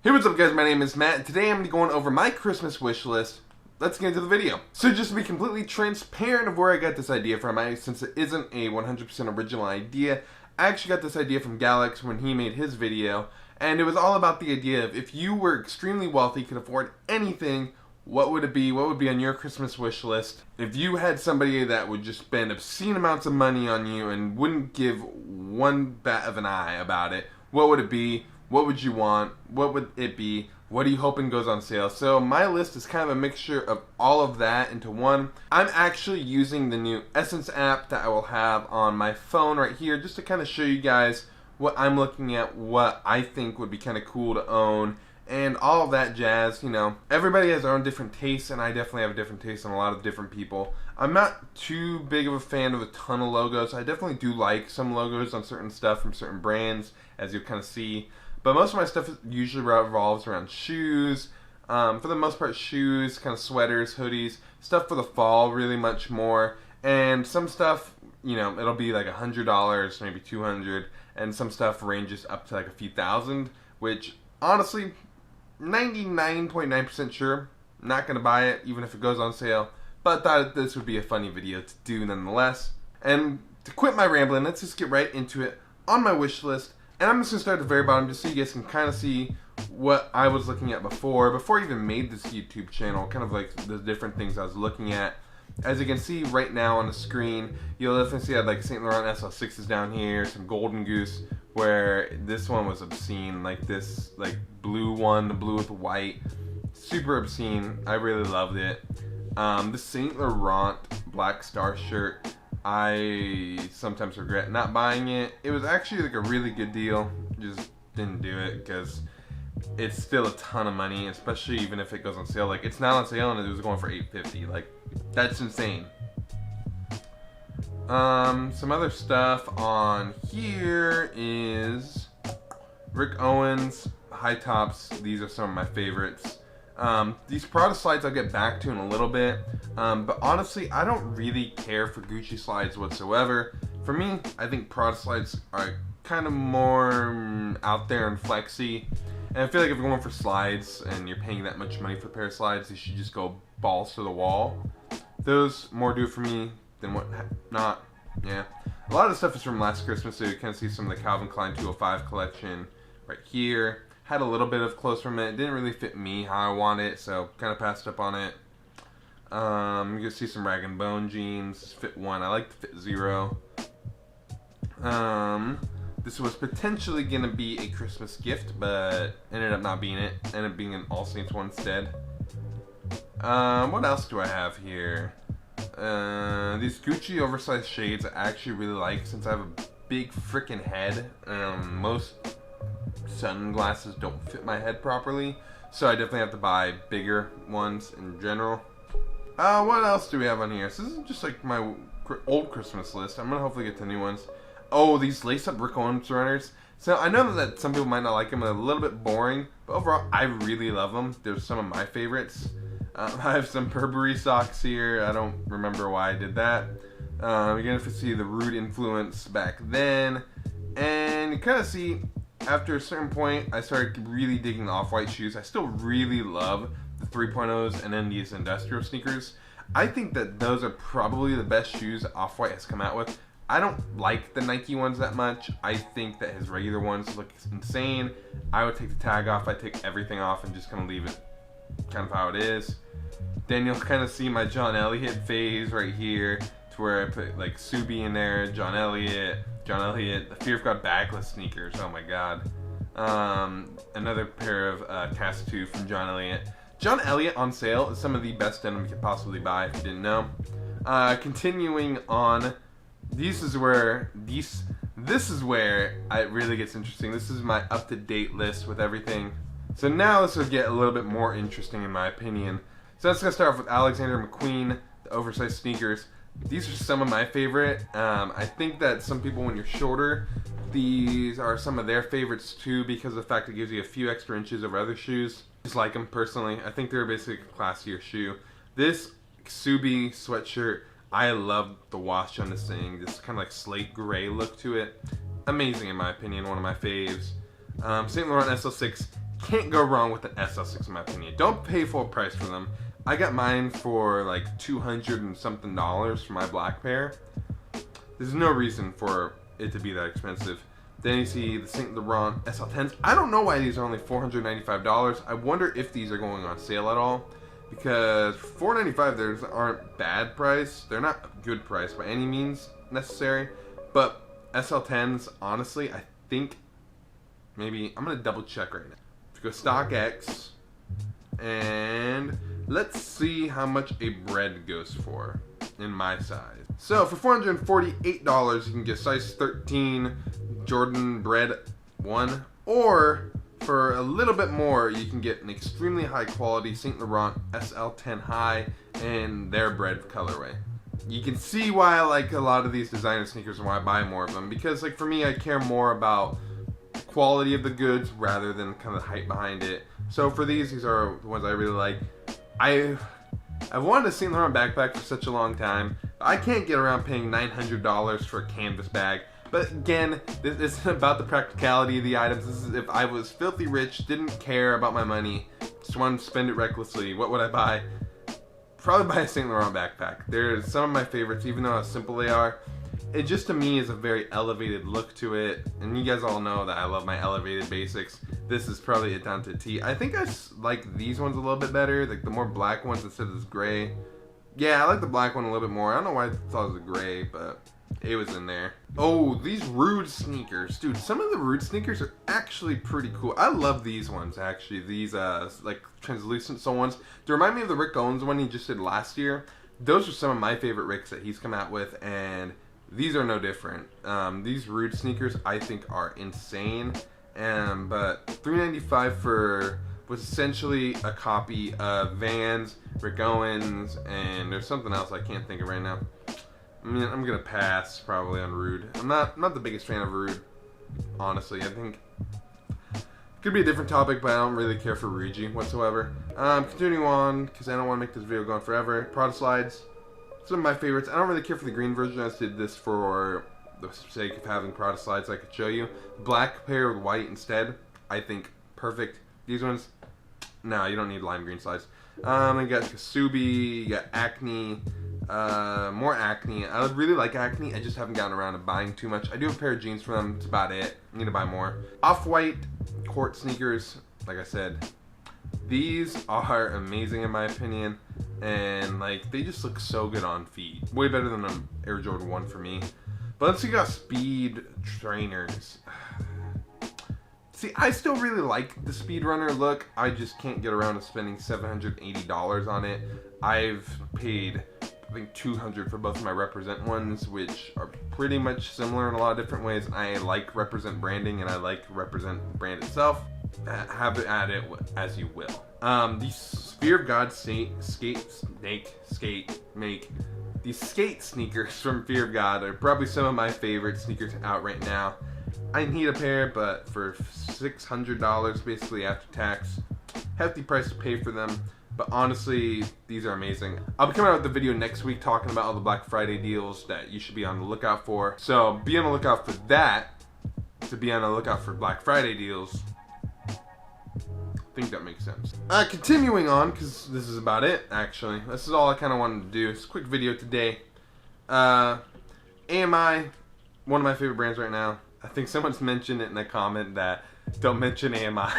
Hey, what's up guys, my name is Matt, and today I'm going to be going over my Christmas wish list. Let's get into the video. So just to be completely transparent of where I got this idea from, since it isn't a 100% original idea, I actually got this idea from Galax when he made his video, and it was all about the idea of if you were extremely wealthy, could afford anything, what would it be? What would be on your Christmas wish list? If you had somebody that would just spend obscene amounts of money on you and wouldn't give one bat of an eye about it, what would it be? What would you want? What would it be? What are you hoping goes on sale? So my list is kind of a mixture of all of that into one. I'm actually using the new Essence app that I will have on my phone right here just to kind of show you guys what I'm looking at, what I think would be kind of cool to own, and all of that jazz. You know, everybody has their own different tastes, and I definitely have a different taste than a lot of different people. I'm not too big of a fan of a ton of logos. I definitely do like some logos on certain stuff from certain brands, as you'll kind of see. But most of my stuff usually revolves around shoes. For the most part, shoes, kind of sweaters, hoodies, stuff for the fall, really much more. And some stuff, you know, it'll be like $100, maybe $200, and some stuff ranges up to like a few thousand, which honestly, 99.9% sure, not gonna buy it, even if it goes on sale. But thought this would be a funny video to do nonetheless. And to quit my rambling, let's just get right into it on my wish list. And I'm just going to start at the very bottom just so you guys can kind of see what I was looking at before I even made this YouTube channel, kind of like the different things I was looking at. As you can see right now on the screen, you'll definitely see I had like St. Laurent SL6s down here, some Golden Goose, where this one was obscene, like this like blue one, the blue with white, super obscene. I really loved it. The St. Laurent Black Star shirt, I sometimes regret not buying it. It was actually like a really good deal. Just didn't do it because it's still a ton of money, especially even if it goes on sale. Like, it's not on sale and it was going for $8.50. Like, that's insane. Some other stuff on here is Rick Owens high tops. These are some of my favorites. These Prada slides I'll get back to in a little bit, but honestly, I don't really care for Gucci slides whatsoever. For me, I think Prada slides are kind of more out there and flexy, and I feel like if you're going for slides and you're paying that much money for a pair of slides, you should just go balls to the wall. Those more do it for me than what not. Yeah, a lot of the stuff is from last Christmas, so you can see some of the Calvin Klein 205 collection right here. Had a little bit of clothes from it. Didn't really fit me how I want it, so kind of passed up on it. You can see some Rag & Bone jeans. Fit 1. I like the Fit 0. This was potentially going to be a Christmas gift, but ended up not being it. Ended up being an All Saints one instead. What else do I have here? These Gucci oversized shades I actually really like since I have a big freaking head. Most sunglasses don't fit my head properly, so I definitely have to buy bigger ones in general. What else do we have on here? So this is just like my old Christmas list. I'm gonna hopefully get to new ones. Oh, these lace-up Rick Owens runners. So I know that some people might not like them. They're a little bit boring, but overall I really love them. They're some of my favorites. I have some Burberry socks here. I don't remember why I did that. You're gonna see the Rhude influence back then, and you kind of see after a certain point, I started really digging the off-white shoes. I still really love the 3.0s and then these industrial sneakers. I think that those are probably the best shoes Off-White has come out with. I don't like the Nike ones that much. I think that his regular ones look insane. I would take the tag off. I'd take everything off and just kind of leave it kind of how it is. Then you'll kind of see my John Elliott phase right here, to where I put like Subi in there, John Elliott, the Fear of God backless sneakers, oh my god. Another pair of Cast 2 from John Elliott. John Elliott on sale is some of the best denim you could possibly buy if you didn't know. Continuing on, this is where it really gets interesting. This is my up-to-date list with everything. So now this will get a little bit more interesting in my opinion. So let's go start off with Alexander McQueen, the oversized sneakers. These are some of my favorite. I think that some people, when you're shorter, these are some of their favorites too, because of the fact it gives you a few extra inches over other shoes. I just like them personally. I think they're basically a classier shoe. This Subi sweatshirt, I love the wash on this thing. This kind of like slate gray look to it. Amazing in my opinion, one of my faves. St. Laurent SL6 Can't go wrong with an SL6 in my opinion. Don't pay full price for them. I got mine for like $200 and something for my black pair. There's no reason for it to be that expensive. Then you see the Saint Laurent SL10s. I don't know why these are only $495. I wonder if these are going on sale at all. Because $495, theirs aren't bad price. They're not good price by any means necessary. But SL10s, honestly, I think maybe, I'm going to double check right now. If you go StockX, and let's see how much a bread goes for in my size. So for $448, you can get size 13 Jordan bread 1, or for a little bit more, you can get an extremely high quality Saint Laurent SL10 high in their bread colorway. You can see why I like a lot of these designer sneakers and why I buy more of them, because like for me, I care more about the quality of the goods rather than kind of the hype behind it. So for these are the ones I really like. I've wanted a Saint Laurent backpack for such a long time. I can't get around paying $900 for a canvas bag. But again, this isn't about the practicality of the items. This is if I was filthy rich, didn't care about my money, just wanted to spend it recklessly, what would I buy? Probably buy a Saint Laurent backpack. They're some of my favorites, even though how simple they are. It just to me is a very elevated look to it. And you guys all know that I love my elevated basics. This is probably it down to a T. I think I like these ones a little bit better, like the more black ones instead of this gray. Yeah, I like the black one a little bit more. I don't know why I thought it was a gray, but it was in there. Oh, these Rhude sneakers. Dude, some of the Rhude sneakers are actually pretty cool. I love these ones, actually. These, like, translucent sole ones. They remind me of the Rick Owens one he just did last year. Those are some of my favorite Ricks that he's come out with, and these are no different. These Rhude sneakers, I think, are insane. But $395 for was essentially a copy of Vans, Rick Owens, and there's something else I can't think of right now. I mean, I'm gonna pass probably on Rhude. I'm not the biggest fan of Rhude, honestly. I think it could be a different topic, but I don't really care for Rhude whatsoever. Continuing on, because I don't want to make this video go on forever. Prada slides, some of my favorites. I don't really care for the green version. I just did this for the sake of having Prada slides I could show you. Black pair with white instead, I think perfect. These ones, no, you don't need lime green slides. You got Kasubi, you got Acne. More Acne. I really like Acne. I just haven't gotten around to buying too much. I do have a pair of jeans from them. That's about it. I need to buy more. Off-white court sneakers. Like I said, these are amazing in my opinion. And like they just look so good on feet. Way better than an Air Jordan 1 for me. But let's see, got speed trainers. See, I still really like the Speedrunner look. I just can't get around to spending $780 on it. I've paid, I think, $200 for both of my Represent ones, which are pretty much similar in a lot of different ways. I like Represent branding, and I like Represent brand itself. Have it at it as you will. These Sphere of God these skate sneakers from Fear of God are probably some of my favorite sneakers out right now. I need a pair, but for $600 basically after tax, hefty price to pay for them. But honestly, these are amazing. I'll be coming out with the video next week talking about all the Black Friday deals that you should be on the lookout for. So be on the lookout for that, to be on the lookout for Black Friday deals. I think that makes sense. Continuing on, because this is about it, actually. This is all I kind of wanted to do. It's a quick video today. AMI, one of my favorite brands right now. I think someone's mentioned it in a comment that don't mention AMI.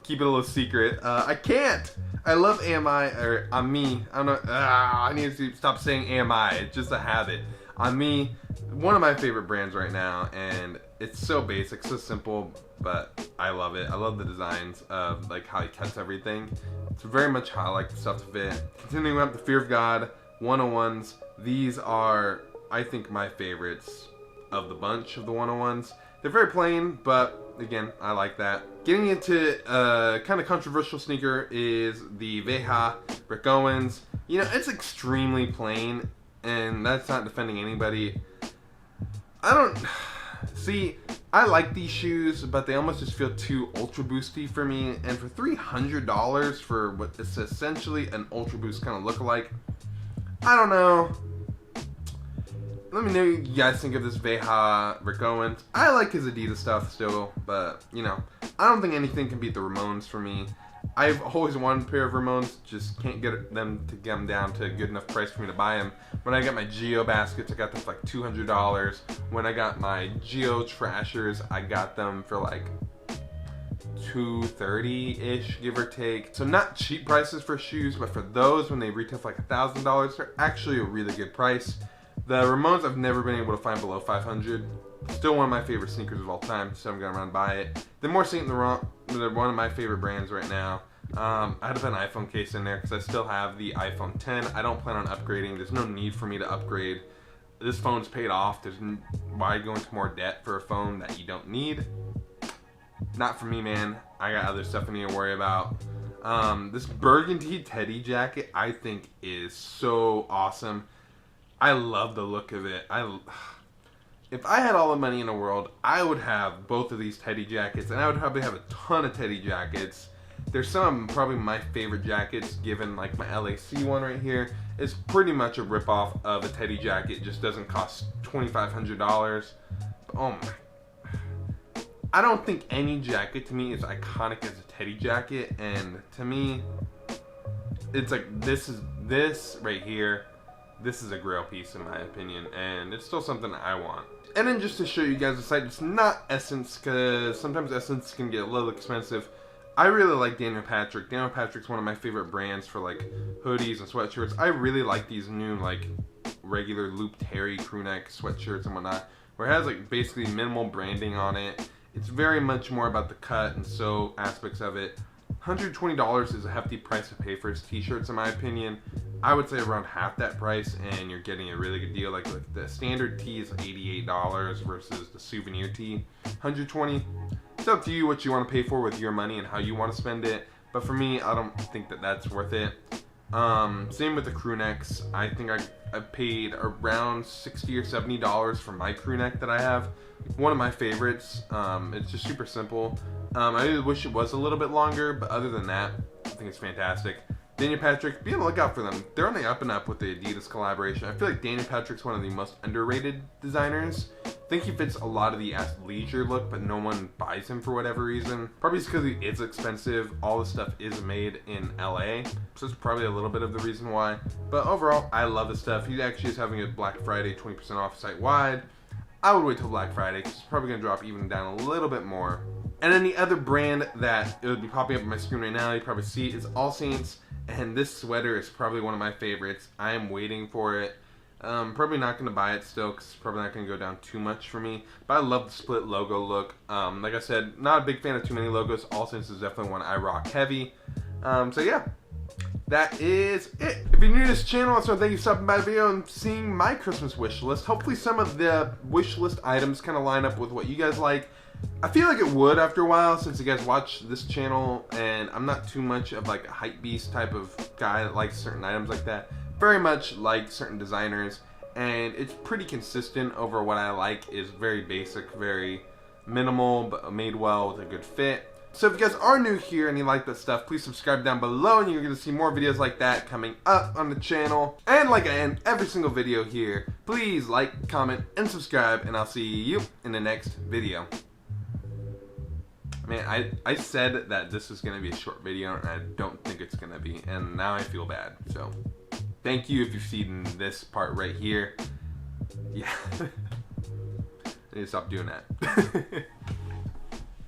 Keep it a little secret. I can't. I love AMI, or Ami. I don't know. I need to stop saying AMI. It's just a habit. Ami, one of my favorite brands right now, and it's so basic, so simple, but I love it. I love the designs of like how he cuts everything. It's very much how I like the stuff to fit. Continuing up, the Fear of God 101s. These are, I think, my favorites of the bunch of the 101s. They're very plain, but again, I like that. Getting into a kind of controversial sneaker is the Veja Rick Owens. You know, it's extremely plain, and that's not defending anybody. See, I like these shoes, but they almost just feel too Ultra Boosty for me. And for $300 for what is essentially an Ultra Boost kind of lookalike, I don't know. let me know what you guys think of this Veja Rick Owens. I like his Adidas stuff still, but, you know, I don't think anything can beat the Ramones for me. I've always wanted a pair of Ramones, just can't get them to get them down to a good enough price for me to buy them. When I got my Geo baskets, I got them for like $200. When I got my Geo Trashers, I got them for like $230-ish, give or take. So not cheap prices for shoes, but for those, when they retail for like $1,000, they're actually a really good price. The Ramones I've never been able to find below $500. Still one of my favorite sneakers of all time, so I'm going to run by it. The more Saint Laurent, they're one of my favorite brands right now. I had to put an iPhone case in there because I still have the iPhone 10. I don't plan on upgrading. There's no need for me to upgrade. This phone's paid off. Why go into more debt for a phone that you don't need? Not for me, man. I got other stuff I need to worry about. This burgundy teddy jacket I think is so awesome. I love the look of it. If I had all the money in the world, I would have both of these teddy jackets, and I would probably have a ton of teddy jackets. There's some probably my favorite jackets, given like my LAC one right here. It's pretty much a ripoff of a teddy jacket, just doesn't cost $2,500. Oh my. I don't think any jacket to me is iconic as a teddy jacket, and to me, it's like this right here. This is a grail piece in my opinion, and it's still something I want. And then just to show you guys the site, it's not Essence, because sometimes Essence can get a little expensive. I really like Daniel Patrick. Daniel Patrick's one of my favorite brands for like hoodies and sweatshirts. I really like these new like regular loop Terry crew neck sweatshirts and whatnot, where it has like basically minimal branding on it. It's very much more about the cut and sew aspects of it. $120 is a hefty price to pay for his t-shirts in my opinion. I would say around half that price and you're getting a really good deal. Like the standard tee is $88 versus the souvenir tee $120. It's up to you what you want to pay for with your money and how you want to spend it. But for me, I don't think that that's worth it. Same with the crew necks. I think I paid around $60 or $70 for my crew neck that I have. One of my favorites. It's just super simple. I really wish it was a little bit longer, but other than that, I think it's fantastic. Daniel Patrick, be on the lookout for them. They're on the up and up with the Adidas collaboration. I feel like Daniel Patrick's one of the most underrated designers. I think he fits a lot of the athleisure look, but no one buys him for whatever reason. Probably just because he is expensive. All the stuff is made in LA, so that's probably a little bit of the reason why. But overall, I love his stuff. He actually is having a Black Friday 20% off site-wide. I would wait till Black Friday because it's probably going to drop even down a little bit more. And then the other brand that it would be popping up on my screen right now, you probably see, is All Saints. And this sweater is probably one of my favorites. I am waiting for it. Probably not going to buy it still because it's probably not going to go down too much for me. But I love the split logo look. Like I said, not a big fan of too many logos. All Saints is definitely one I rock heavy. So yeah, that is it. If you're new to this channel, I just want to thank you for stopping by the video and seeing my Christmas wish list. Hopefully some of the wish list items kind of line up with what you guys like. I feel like it would after a while since you guys watch this channel and I'm not too much of like a hype beast type of guy that likes certain items like that. Very much like certain designers, and it's pretty consistent over what I like. Is very basic, very minimal, but made well with a good fit. So if you guys are new here and you like that stuff, please subscribe down below and you're going to see more videos like that coming up on the channel. And like I end every single video here, please like, comment, and subscribe, and I'll see you in the next video. Man, I said that this was going to be a short video, and I don't think it's going to be, and now I feel bad. So, thank you if you've seen this part right here. Yeah. I need to stop doing that.